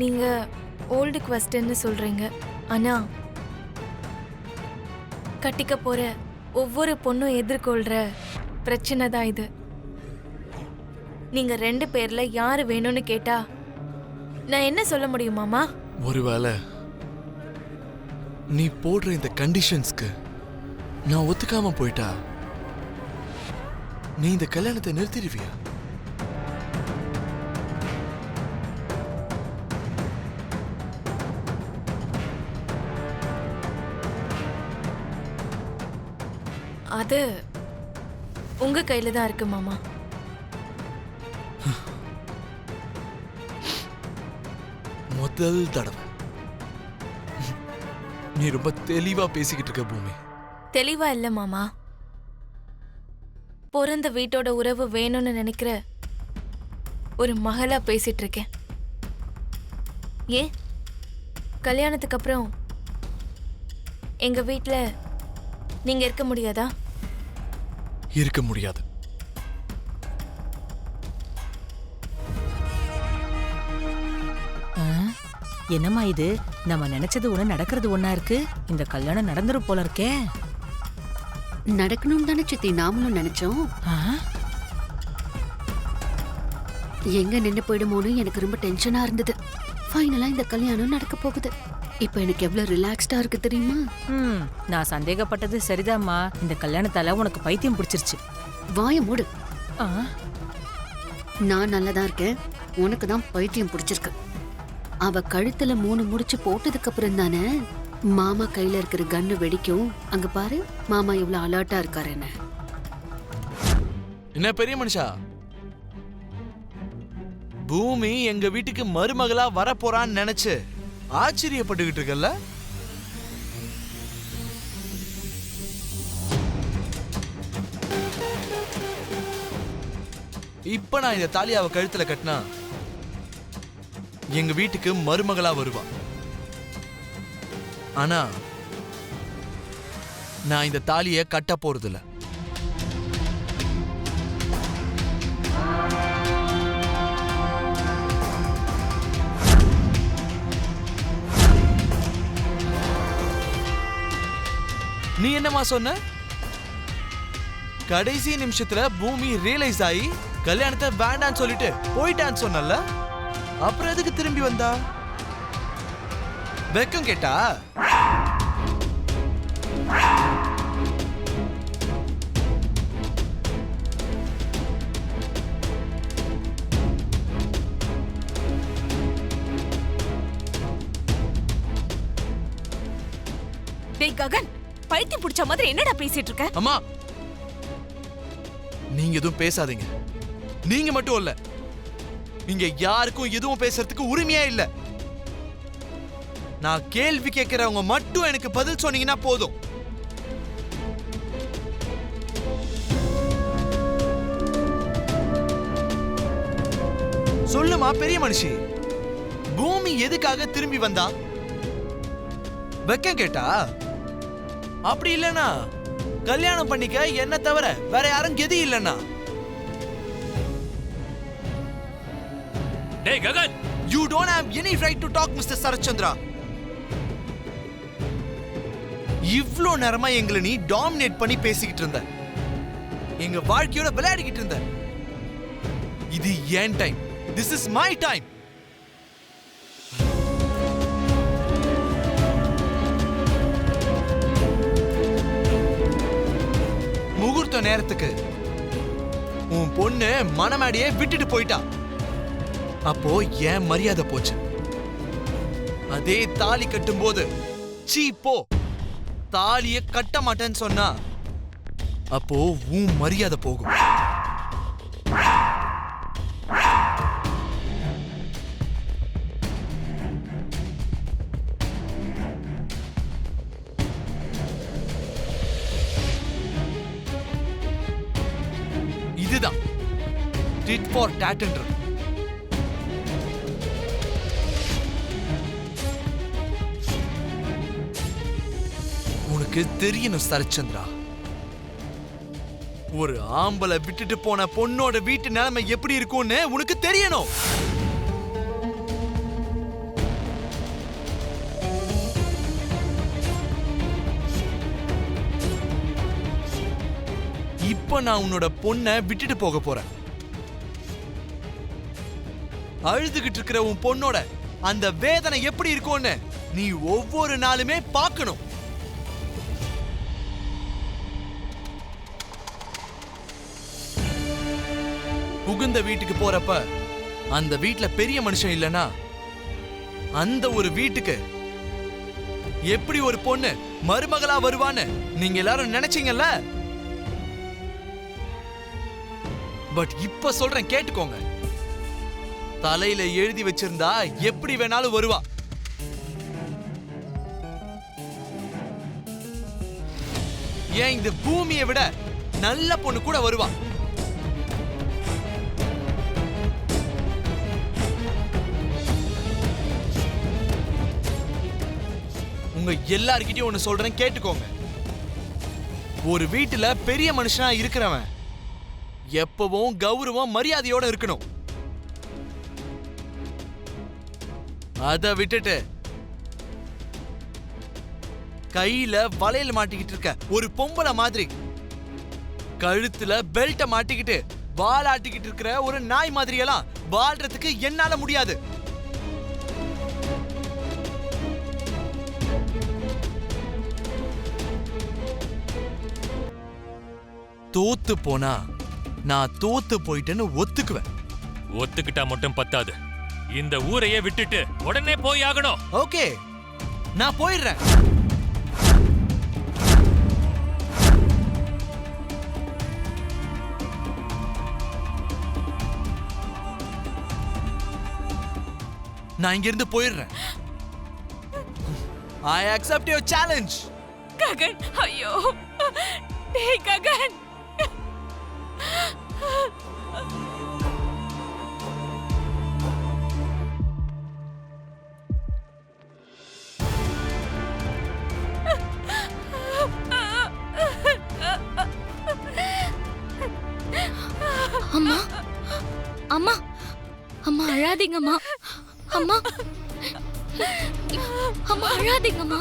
நீங்க ஓல்டு குவெஸ்டன்னு சொல்றீங்க. ஆனா கட்டிக்க போற ஒவ்வொரு பொண்ணும் எதிர்கொள்ற பிரச்சனை தான் இது. நீங்க 2 பேர்ல யாரு வேணும்னு கேட்டா நான் என்ன சொல்ல முடியும் மாமா? ஒருவேளை நீ போடுற இந்த கண்டிஷன்ஸ்க்கு நான் ஒத்துக்காம போயிட்டா நீ இந்த கல்யாணத்தை நிறுத்திடுவியா? அது உங்க கையில தான் இருக்கு மாமா. முதல் தடவை நீ ரொம்ப தெளிவா பேசிக்கிட்டு இருக்க பூமி. தெளிவா இல்ல மாமா. பிறந்த வீட்டோட உறவு வேணும்னு நினைக்கிற ஒரு மகளா பேசிட்டு இருக்கேன். ஏன் கல்யாணத்துக்கு அப்புறம் எங்க வீட்ல நீங்க இருக்க முடியாதா? இருக்க முடியாது. என்னம்மா இது? நம்ம நினைச்சது ஒண்ணு நடக்கிறது ஒண்ணா இருக்கு. இந்த கல்யாணம் நடந்துரும் போல இருக்கே. நடக்கணும் தானே சித்தி நாமளும் நினைச்சோம். எங்க நின்று போயிடுமோன்னு எனக்கு ரொம்ப டென்ஷனா இருந்தது. ஃபைனலா இந்த கல்யாணம் நடக்க போகுது. இப்ப எனக்கு எவ்வளவு ரிலாக்ஸ்டா இருக்கு தெரியுமா? நான் சந்தேகப்பட்டது சரிதாம்மா. இந்த கல்யாணத்தால உனக்கு பைத்தியம் பிடிச்சிருச்சு. வாய மூடு. நான் நல்லதா இருக்கேன், உனக்கு தான் பைத்தியம் பிடிச்சிருக்கு. அவ கழுத்துல 3 முடிச்சு போட்டதுக்கு அப்புறம் தானே மாமா கையில இருக்கிற கன்னு வெடிக்கும். அங்க பாரு மாமா எவ்வளவு அலர்ட்டா இருக்காரு. என்ன பெரிய மனுஷா, பூமி எங்க வீட்டுக்கு மருமகளா வர போறான்னு நினைச்சு ஆச்சரியப்பட்டுக்கிட்டு இருக்கல்ல? இப்ப நான் இந்த தாலியை அவ கழுத்துல கட்டினா எங்க வீட்டுக்கு மருமகளா வருவா. ஆனா நான் இந்த தாலியை கட்ட போறதில்ல. நீ என்னமா சொன்ன? கடைசி நிமிஷத்துல பூமி ரியலைஸ் ஆகி கல்யாணத்தை வேண்டான்னு சொல்லிட்டு போயிட்டான்னு சொன்னல, அப்புறம் எதுக்கு திரும்பி வந்தா? வெக்கம் கேட்டா? டேய் ககன், பைத்தியம் பிடிச்ச மாதிரி என்னடா பேசிட்டு இருக்க? அம்மா, நீங்க எதுவும் பேசாதீங்க. நீங்க மட்டும் இல்ல, நீங்க யாருக்கும் எதுவும் பேசுறதுக்கு உரிமையே இல்ல. நான் கேள்வி கேட்கிறவங்க மட்டும் எனக்கு பதில் சொன்னீங்கன்னா போதும். சொல்லுமா பெரிய மனுஷி, பூமி எதுக்காக திரும்பி வந்தா? வெக்கம் கேட்டா? அப்படி இல்லனா கல்யாணம் பண்ணிக்க என்ன தவிர வேற யாரும் கெதி இல்லனா? Hey Gagan, You don't have any right to talk, Mr. Sarachandra. இவ்ளோ நேரமா எங்களை நீ டாமினேட் பண்ணி பேசிக்கிட்டு இருந்த, எங்க வாழ்க்கையோட விளையாடிக்கிட்டு இருந்த. இது என் time. This is my time. முகூர்த்த நேரத்துக்கு உன் பொண்ணு மணமேடையே விட்டுட்டு போயிட்டா. அப்போ ஏன் மரியாதை போச்சு. அதே தாலி கட்டும் போது சீ போ, தாலிய கட்ட மாட்டேன்னு சொன்னா அப்போ உன் மரியாதை போகும். இதுதான் டிட் ஃபார் டாட்ன்றது. உனக்கு தெரியணும் சரச்சந்திரா, ஒரு ஆம்பளை விட்டுட்டு போன பொண்ணோட வீட்டு நிலைமை எப்படி இருக்கும்னு உனக்கு தெரியணும். இப்ப நான் உன்னோட பொண்ணை விட்டுட்டு போக போறேன். அழுதுகிட்டு இருக்கிற உன் பொண்ணோட அந்த வேதனை எப்படி இருக்கும்னு நீ ஒவ்வொரு நாளுமே பார்க்கணும். புகுந்த வீட்டுக்கு போறப்ப அந்த வீட்ல பெரிய மனுஷன் இல்லனா அந்த ஒரு வீட்டுக்கு எப்படி ஒரு பொண்ணு மருமகளா வருவான்னு நீங்க எல்லாரும் நினைச்சீங்கல்ல? பட் இப்ப சொல்றேன் கேட்டுக்கோங்க. தலையில எழுதி வச்சிருந்தா எப்படி வேணாலும் வருவா. ஏன் இந்த பூமியை விட நல்ல பொண்ணு கூட வருவா. உங்க எல்லார்கிட்டயும் ஒண்ணு சொல்றேன் கேட்டுக்கோங்க. ஒரு வீட்டுல பெரிய மனுஷனா இருக்கிறவன் எப்பவும் கௌரவம் மரியாதையோட இருக்கணும். அத விட்டுட்டு கையில வளையல் மாட்டிக்கிட்டு இருக்க ஒரு பொம்பளை மாதிரி கழுத்துல பெல்ட்ட மாட்டிக்கிட்டு வாலாட்டிக்கிட்டு இருக்கிற ஒரு நாய் மாதிரி எல்லாம் வாழ்றதுக்கு என்னால முடியாது. தோத்து போனா நான் தோத்து போயிட்டேன்னு ஒத்துக்குவேன். ஒத்துக்கிட்டா மட்டும் பத்தாது, இந்த ஊரையே விட்டுட்டு உடனே போய் ஆகணும். ஓகே, நான் போயிடுறேன். நான் இங்க இருந்து போயிடுறேன். I accept your challenge. Gagan, ஐயோ டேய் ககன். அம்மா அம்மா அம்மா அழாதீங்கம்மா. அம்மா அம்மா அழாதீங்கம்மா.